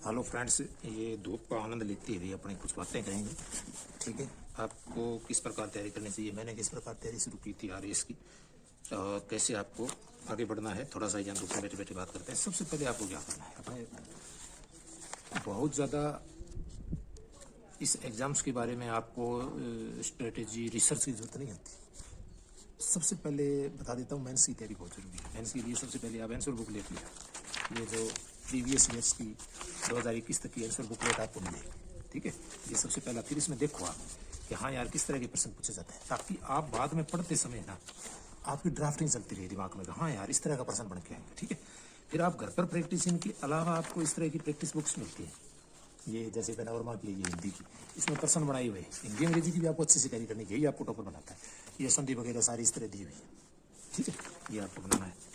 Hello friends, ये धूप का आनंद लेते हुए अपनी कुछ बातें करेंगे। ठीक है, आपको किस प्रकार तैयारी करनी चाहिए, मैंने किस प्रकार तैयारी शुरू की थी आरएएस की, कैसे आपको आगे बढ़ना है, थोड़ा सा यहाँ धूप में बैठे बैठे बात करते हैं। सबसे पहले आपको क्या करना है, अपने बहुत ज़्यादा इस एग्ज़ाम्स के बारे में आपको स्ट्रेटेजी रिसर्च की जरूरत नहीं होती। सबसे पहले बता देता हूँ, मेंस की तैयारी बहुत जरूरी है। मेंस के लिए सबसे पहले आप आंसर बुक लेट लिया, ये जो प्रीवियस ईयर्स की 2021 तक की आंसर बुकलेट आपको मिलेगी। ठीक है, ये सबसे पहला। फिर इसमें देखो आप कि हाँ यार किस तरह के प्रश्न पूछे जाते हैं, ताकि आप बाद में पढ़ते समय ना आपकी ड्राफ्टिंग चलती रही दिमाग में, हाँ यार इस तरह का प्रश्न बन के आएंगे। ठीक है, फिर आप घर पर प्रैक्टिस, इनके अलावा आपको इस तरह की प्रैक्टिस बुक्स मिलती है, ये जैसे पैनोरमा की, ये हिंदी की, इसमें प्रश्न बनाए हुए हैं। हिंदी अंग्रेजी की भी आपको अच्छे से तैयारी करनी है, यही आपको टॉपर बनाता है। ये संधि वगैरह सारी इस तरह दी हुई है। ठीक है, ये आपको बनाना है।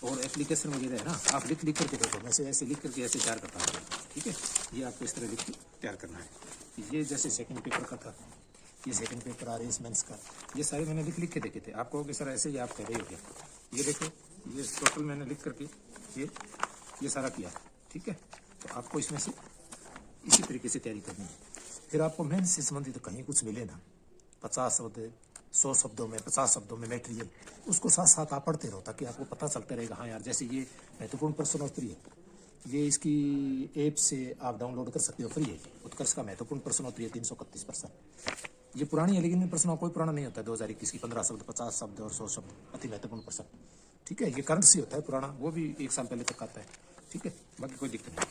और एप्लीकेशन वगैरह है ना, आप लिख करके देखो, मैं ऐसे लिख करके ऐसे तैयार करता हूँ। ठीक है, ये आपको इस तरह लिख के तैयार करना है। ये जैसे सेकंड पेपर का था, ये सेकंड पेपर आरएएस मेंस का, ये सारे मैंने लिख के देखे थे आपको कि सर ऐसे ही आप कह रहे हो क्या। ये देखो, ये टोटल मैंने लिख करके ये सारा किया। ठीक है, तो आपको इसमें से इसी तरीके से तैयारी करनी है। फिर आपको मेंस से संबंधित कहीं कुछ मिले ना, 50 शब्द 100 शब्दों में, 50 शब्दों में मटेरियल, उसको साथ साथ आप पढ़ते रहो, ताकि आपको पता चलता रहेगा हाँ यार जैसे ये महत्वपूर्ण प्रश्नोत्तरी है, ये इसकी ऐप से आप डाउनलोड कर सकते हो, फ्री है। उत्कर्ष का महत्वपूर्ण प्रश्नोत्तरी है 331 प्रश्न। ये पुरानी है, लेकिन प्रश्नों कोई पुराना नहीं होता है। 2021 की 15 शब्द, 50 शब्द और 100 शब्द अति महत्वपूर्ण प्रश्न। ठीक है, ये करंट से होता है, पुराना वो भी 1 साल पहले तक आता है। ठीक है, बाकी कोई दिक्कत नहीं।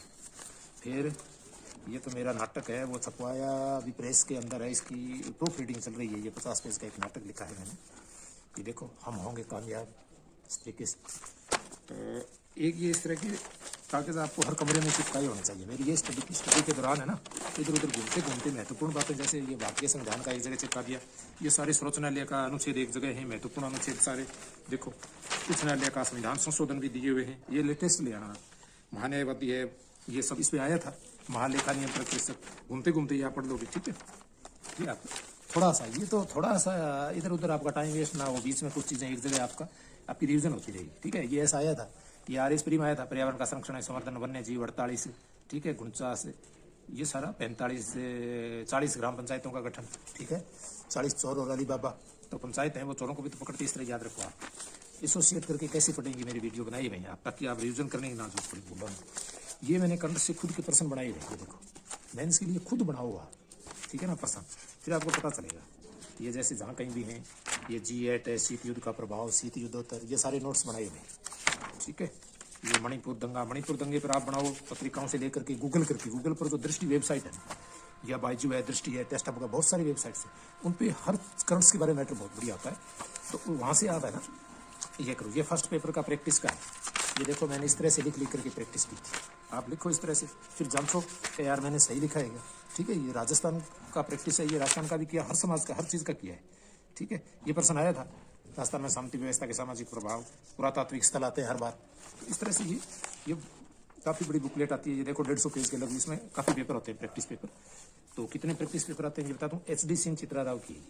फिर ये तो मेरा नाटक है, वो छपवाया अभी प्रेस के अंदर है, इसकी प्रूफ रीडिंग चल रही है। ये 50 पेज का एक नाटक लिखा है मैंने, ये देखो, हम होंगे कामयाब, इस तरीके से। तो एक ये इस तरह के कागज आपको हर कमरे में चिपकाए होने चाहिए। मेरी ये स्टडी के दौरान है ना, इधर उधर घूमते घूमते महत्वपूर्ण बातें, जैसे ये भारतीय संविधान का एक जगह चिपका दिया, ये सारे संरचनालय का अनुच्छेद एक जगह है, महत्वपूर्ण अनुच्छेद सारे देखो, उच्च न्यायालय का संविधान संशोधन भी दिए हुए हैं, ये लेटेस्ट ले आना, महान्यायवादी है, ये सब इस पे आया था, महालेखा नियंत्रक के सब, घूमते घूमते ये आप पढ़ लोगे। ठीक है, ये आप थोड़ा सा, ये तो थोड़ा सा इधर उधर आपका टाइम वेस्ट ना हो, बीच में कुछ चीज़ें एक जगह आपकी रिविजन होती रहेगी। ठीक है, ये ऐसा आया था, ये आरएएस प्री में आया था, पर्यावरण का संरक्षण संवर्धन वन्य जीव 48। ठीक है, 49, ये सारा 45 से 40 ग्राम पंचायतों का गठन। ठीक है, 40 चोर और अली बाबा तो पंचायत है, वो चोरों को भी तो पकड़ते, इस तरह याद रखो आप। एसोसिएट करके कैसे पढ़ेंगे, मेरी वीडियो बनाई हुई है आप, ताकि आप रिविजन करने की ना जरूरत पड़े। बोलो, ये मैंने कंठ से खुद के प्रश्न बनाए हुए, ये देखो, मेंस के लिए खुद बना हुआ। ठीक है ना प्रश्न, फिर आपको पता चलेगा। ये जैसे जहाँ कहीं भी हैं, ये G8 है, शीत युद्ध का प्रभाव, शीत युद्धोत्तर, ये सारे नोट्स बनाए हुए हैं। ठीक है, ये मणिपुर दंगे पर आप बनाओ, पत्रिकाओं से लेकर के गूगल पर जो दृष्टि वेबसाइट है या बाइजू है, दृष्टि है, टेस्ट का बहुत सारी वेबसाइट्स हैं, उन पर हर करंट्स के बारे में मैटर बहुत बढ़िया आता है। तो वहाँ से आता है ना, ये करो। ये फर्स्ट पेपर का प्रैक्टिस का है, ये देखो मैंने इस तरह से लिख करके प्रैक्टिस की थी, आप लिखो इस तरह से, फिर जांचो कि यार मैंने सही लिखा है क्या। ठीक है, ये राजस्थान का प्रैक्टिस है, ये राजस्थान का भी किया, हर समाज का, हर चीज़ का किया है। ठीक है, ये प्रश्न आया था, राजस्थान में शांति व्यवस्था के सामाजिक प्रभाव, पुरातात्विक स्थल आते हैं हर बार। तो इस तरह से ये काफ़ी बड़ी बुकलेट आती है, ये देखो 150 पेज के लगभग, इसमें काफ़ी पेपर होते हैं, प्रैक्टिस पेपर। तो कितने प्रैक्टिस पेपर आते हैं ये बताता हूँ। HD सिंह चित्रा राव की,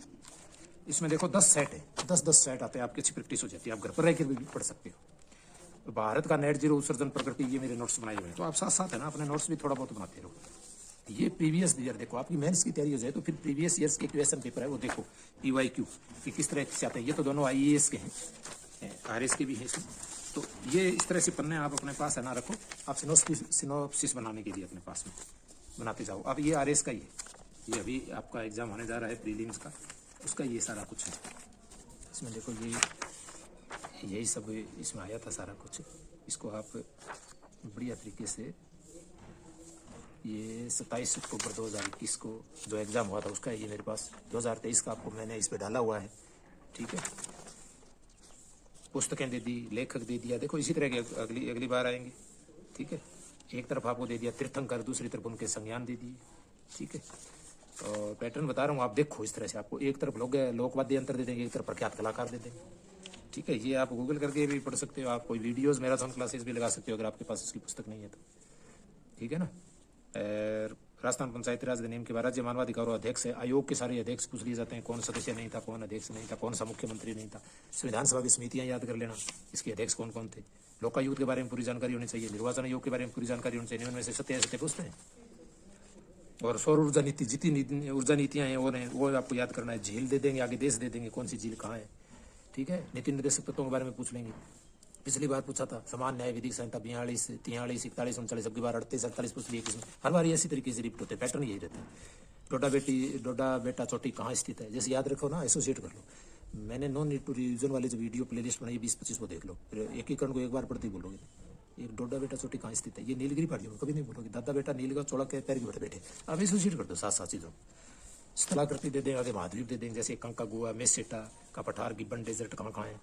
इसमें देखो 10 सेट है, 10 सेट आते हैं, आपकी अच्छी प्रैक्टिस हो जाती है, आप घर पर रह कर भी पढ़ सकते हो। भारत का नेट जीरो उत्सर्जन प्रकृति, ये मेरे नोट्स बनाए हुए हैं, तो आप साथ साथ है ना अपने नोट्स भी थोड़ा बहुत बनाते रहो। ये प्रीवियस ईयर देखो, आपकी मेंस की तैयारी हो जाए तो फिर प्रीवियस ईयर्स के क्वेश्चन पेपर है वो देखो, PYQ कि किस तरह से आते हैं। ये तो दोनों IAS के हैं, RS के भी हैं इसमें। तो ये इस तरह से पन्ने आप अपने पास है ना रखो, आप सिनोप्सिस बनाने के लिए अपने पास में बनाते जाओ। अब ये RS का ही है, ये अभी आपका एग्जाम होने जा रहा है प्रीलिम्स का, उसका ये सारा कुछ है। इसमें देखो ये यही सब इसमें आया था सारा कुछ, इसको आप बढ़िया तरीके से, ये 27 अक्टूबर 2021 को जो एग्ज़ाम हुआ था उसका है, ये मेरे पास 2023 का आपको मैंने इस पर डाला हुआ है। ठीक है, पुस्तकें दे दी, लेखक दे दिया, देखो इसी तरह के अगली बार आएंगे। ठीक है, एक तरफ आपको दे दिया तीर्थंकर, दूसरी तरफ उनके संज्ञान दे दिए। ठीक है, और पैटर्न बता रहा हूँ, आप देखो इस तरह से, आपको एक तरफ लोकवाद्य यंत्र दे देंगे, एक तरफ प्रख्यात कलाकार दे देंगे। ठीक है, ये आप गूगल करके भी पढ़ सकते हो, आप कोई वीडियोस मैराथन क्लासेस भी लगा सकते हो अगर आपके पास इसकी पुस्तक नहीं है तो। ठीक है ना, राजस्थान पंचायती राज अधिनियम के बाद राज्य मानवाधिकार अध्यक्ष है, आयोग के सारे अध्यक्ष पूछ लिए जाते हैं, कौन सदस्य नहीं था, कौन अध्यक्ष नहीं था, कौन सा मुख्यमंत्री नहीं था। संविधान सभा की समितियां याद कर लेना, इसके अध्यक्ष कौन कौन थे। लोकायुक्त के बारे में पूरी जानकारी होनी चाहिए, निर्वाचन आयोग के बारे में पूरी जानकारी होनी चाहिए, उनमें से सत्य सत्य पूछते हैं। और सौर ऊर्जा नीति, जितनी ऊर्जा नीतियां हैं वो आपको याद करना है। झील दे देंगे, आगे देश दे देंगे, कौन सी झील कहाँ है, ठीक है। नीति निर्देशक तत्वों के बारे में पूछ लेंगे, पिछली बार पूछा था। समान न्याय विधिक संहिता 42, 43, 41, 39, सबकी बार 38, 48 पूछ लिए किसमें। हर बार इसी तरीके से रिपीट होते हैं, पैटर्न यही रहता है। डोडा बेटा चोटी कहाँ स्थित है, जैसे याद रखो ना, एसोसिएट कर लो। मैंने नो नीड टू रिविजन वाले जो वीडियो प्लेलिस्ट बनाई 20-25 को देख लो, फिर एकीकरण को एक बार पढ़ते ही बोलोगे। एक डोडा बेटा चोटी कहाँ स्थित है, ये नीलगिरी पहाड़ियों में, कभी नहीं बोलोगे। दादा बेटा नीलगा चौड़ा के पैर की बैठे अब एसोसिएट कर दो साथ चीज़ों। स्थलाकृति दे देंगे, आगे महाद्वीप दे देंगे, जैसे कंका गुआ, मेसेटा का पठार, गिब्बन डेजर्ट कहाँ कहाँ है।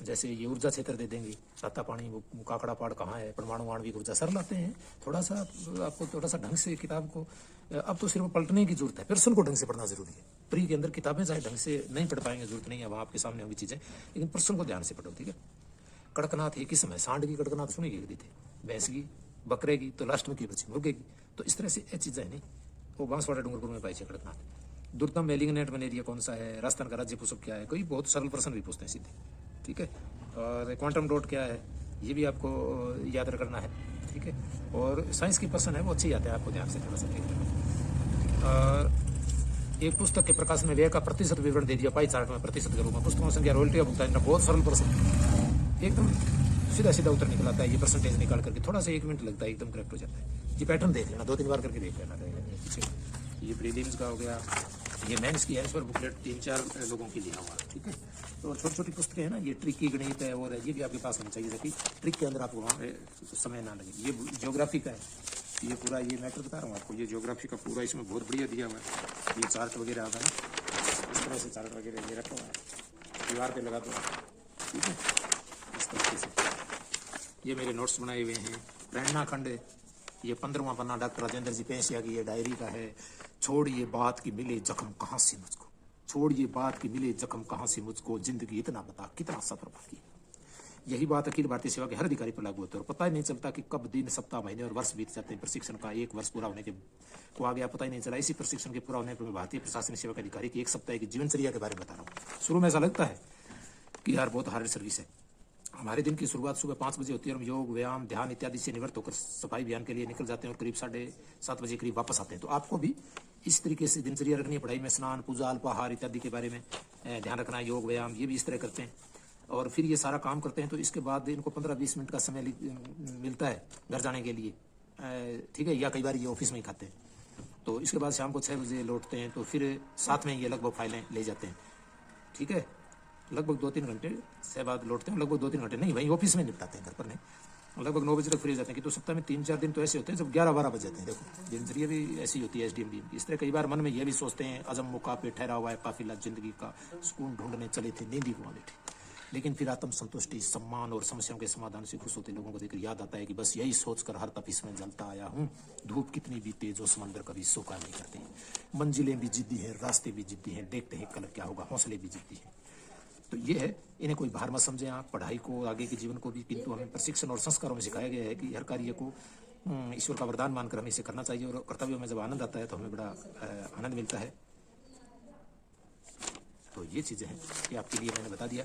जैसे ये ऊर्जा क्षेत्र दे देंगे, राता पानी, काकड़ा पहाड़ कहाँ है, परमाणु आणविक ऊर्जा। सर लाते हैं थोड़ा सा, आपको थोड़ा सा ढंग से किताब को, अब तो सिर्फ पलटने की जरूरत है, प्रश्न को ढंग से पढ़ना जरूरी है। प्री के अंदर किताबें चाहे ढंग से नहीं पढ़ पाएंगे, जरूरत नहीं है, वहाँ आपके सामने होंगी चीज़ें, लेकिन प्रश्न को ध्यान से पढ़ो, ठीक है। कड़कनाथ ये किस्म है, सांड की कड़कनाथ सुनी गई थी, भैंस की, बकरे की, तो लास्ट में की बची मुर्गे की। तो इस तरह से ये चीज़ें नहीं, वो बांसवाड़ा डूंगरपुर में पाई है कड़कनाथ। दुर्दम मेलिग्नेंट मलेरिया कौन सा है, राजस्थान का राज्य पुष्प क्या है, कोई बहुत सरल प्रश्न भी पूछते हैं सीधे, ठीक है। और क्वांटम डॉट क्या है, ये भी आपको याद करना है, ठीक है। और साइंस की प्रश्न है वो अच्छी आते हैं, आपको ध्यान से थोड़ा सा देखना। और एक पुस्तक के प्रकाशन में व्यय का प्रतिशत विवरण दे दिया पाई चार्ट में प्रतिशत के रूप में। पुस्तकों संख्या, रॉयल्टी का भुगतान, बहुत सरल प्रश्न, एकदम सीधा सीधा उत्तर निकलाता है। ये परसेंटेज निकाल करके थोड़ा सा 1 मिनट लगता है, एकदम करेक्ट हो जाता है। ये पैटर्न देख लेना, 2-3 बार करके देख लेना पीछे। ये प्रीलिम्स का हो गया, ये मेंस की आंसर बुकलेट 3-4 लोगों की लिया हुआ, ठीक है। तो छोटी छोटी पुस्तकें हैं ना, ये ट्रिक की गणित है, और ये भी आपके पास होनी चाहिए ताकि ट्रिक के अंदर आपको वहाँ समय ना लगे। ये ज्योग्राफी का है, ये पूरा ये मैटर बता रहा हूँ आपको, ये ज्योग्राफी का पूरा इसमें बहुत बढ़िया दिया हुआ है। ये चार्ट वगैरह आता है ना, इस तरह से चार्ट वगैरह ये रखा हुआ है, दीवार पे लगा दो, ठीक है, इस तरीके से। ये मेरे नोट्स बनाए हुए हैं। प्रेरणा खंड, ये 15वां पन्ना डॉक्टर राजेंद्र जी पेशिया की ये डायरी का है। छोड़िए बात की मिले जख्म कहाँ से मुझको, छोड़िए बात की मिले जख्म कहाँ से मुझको, जिंदगी इतना बता कितना सफर बाकी। यही बात अखिल भारतीय सेवा के हर अधिकारी पर लागू होता है, और पता ही नहीं चलता कि कब दिन, सप्ताह, महीने और वर्ष बीत जाते हैं। प्रशिक्षण का 1 वर्ष पूरा होने के को आ गया, पता ही नहीं चला। इसी प्रशिक्षण के पूरा होने पर मैं भारतीय प्रशासनिक सेवा के अधिकारी की 1 सप्ताह की जीवनचर्या के बारे में बता रहा हूँ। शुरू में ऐसा लगता है कि यार बहुत हार्ड सर्विस है। हमारे दिन की शुरुआत सुबह 5 बजे होती है, और हम योग, व्यायाम, ध्यान इत्यादि से निवृत्त होकर सफाई अभियान के लिए निकल जाते हैं, और करीब 7:30 बजे करीब वापस आते हैं। तो आपको भी इस तरीके से दिनचर्या रखनी है। पढ़ाई में स्नान, पूजा, अल्पाहार इत्यादि के बारे में ध्यान रखना है। योग, व्यायाम ये भी इस तरह करते हैं, और फिर ये सारा काम करते हैं। तो इसके बाद इनको 15-20 मिनट का समय मिलता है घर जाने के लिए, ठीक है, या कई बार ये ऑफिस में ही खाते हैं। तो इसके बाद शाम को 6 बजे लौटते हैं, तो फिर साथ में ये लगभग फाइलें ले जाते हैं, ठीक है। लगभग 2-3 घंटे से बाद लौटते हैं, लगभग 2-3 घंटे नहीं, वहीं ऑफिस में निपटाते हैं, घर पर नहीं। लगभग 9 बजे तक फ्री हो जाते हैं। कि तो सप्ताह में 3-4 दिन तो ऐसे होते हैं जब 11-12 बज जाते हैं। देखो दिनचर्या भी ऐसी होती है एसडीएम डी। इस तरह कई बार मन में ये भी सोचते हैं, अजम मौका पे ठहरा हुआ है काफिला, जिंदगी का सुकून ढूंढने चले थे, नींदी कुआं बैठे। लेकिन फिर आत्म संतुष्टि, सम्मान और समस्याओं के समाधान से खुश होते लोगों को देखकर याद आता है कि बस यही सोचकर हर तपिश में जलता आया हूँ। धूप कितनी भी तेज हो, समंदर कभी सूखा नहीं करते। मंजिलें भी जिद्दी हैं, रास्ते भी जिद्दी हैं, देखते हैं कल क्या होगा, हौसले भी जिद्दी हैं। तो ये है, इन्हें कोई भार मत समझें आप, पढ़ाई को, आगे के जीवन को भी। किंतु हमें प्रशिक्षण और संस्कारों में सिखाया गया है कि हर कार्य को ईश्वर का वरदान मानकर हमें इसे करना चाहिए, और कर्तव्यों में जब आनंद आता है तो हमें बड़ा आनंद मिलता है। तो ये चीज़ें हैं कि आपके लिए मैंने बता दिया।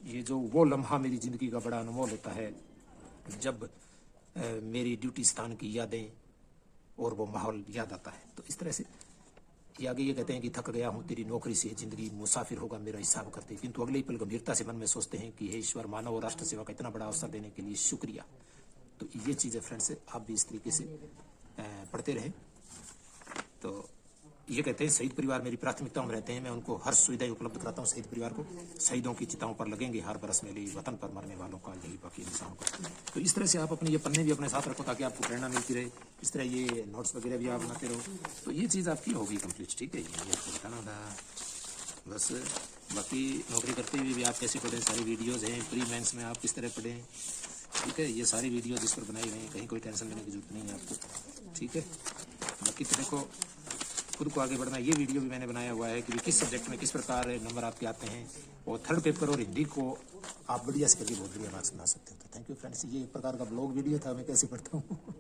ये जो वो लम्हा मेरी ज़िंदगी का बड़ा अनमोल होता है जब मेरी ड्यूटी स्थान की यादें और वो माहौल याद आता है। तो इस तरह से ये आगे ये कहते हैं कि थक गया हूँ तेरी नौकरी से, जिंदगी मुसाफिर होगा मेरा हिसाब करते। किंतु अगले ही पल गंभीरता से मन में सोचते हैं कि हे ईश्वर, मानव और राष्ट्र सेवा का इतना बड़ा अवसर देने के लिए शुक्रिया। तो ये चीज़ें फ्रेंड्स आप भी इस तरीके से पढ़ते रहें। तो ये कहते हैं शहीद परिवार मेरी प्राथमिकताओं में रहते हैं, मैं उनको हर सुविधा उपलब्ध कराता हूँ। शहीद परिवार को शहीदों की चिताओं पर लगेंगे हर बरस मेले, वतन पर मरने वालों का यही बाकी इंसान का। तो इस तरह से आप अपने ये पन्ने भी अपने साथ रखो ताकि आपको प्रेरणा मिलती रहे। इस तरह ये नोट्स वगैरह भी आप बनाते रहो, तो ये चीज़ आपकी होगी कंप्लीट, ठीक है। ये आपको बताना था बस। बाकी नौकरी करते हुए भी आप कैसे पढ़ें, सारी वीडियोज़ हैं। प्री मेंस में आप किस तरह पढ़ें, ठीक है। ये सारी वीडियो जिस पर बनाई हुई हैं, कहीं कोई टेंशन लेने की जरूरत नहीं है आपको, ठीक है। बाकी तो देखो खुद को आगे बढ़ना। ये वीडियो भी मैंने बनाया हुआ है कि किस सब्जेक्ट में किस प्रकार नंबर आपके आते हैं, और थर्ड पेपर और हिंदी को आप बढ़िया से करके बहुत बढ़िया मार्क्स बना सकते हो। तो थैंक यू फ्रेंड्स, ये एक प्रकार का ब्लॉग वीडियो था, मैं कैसे पढ़ता हूँ।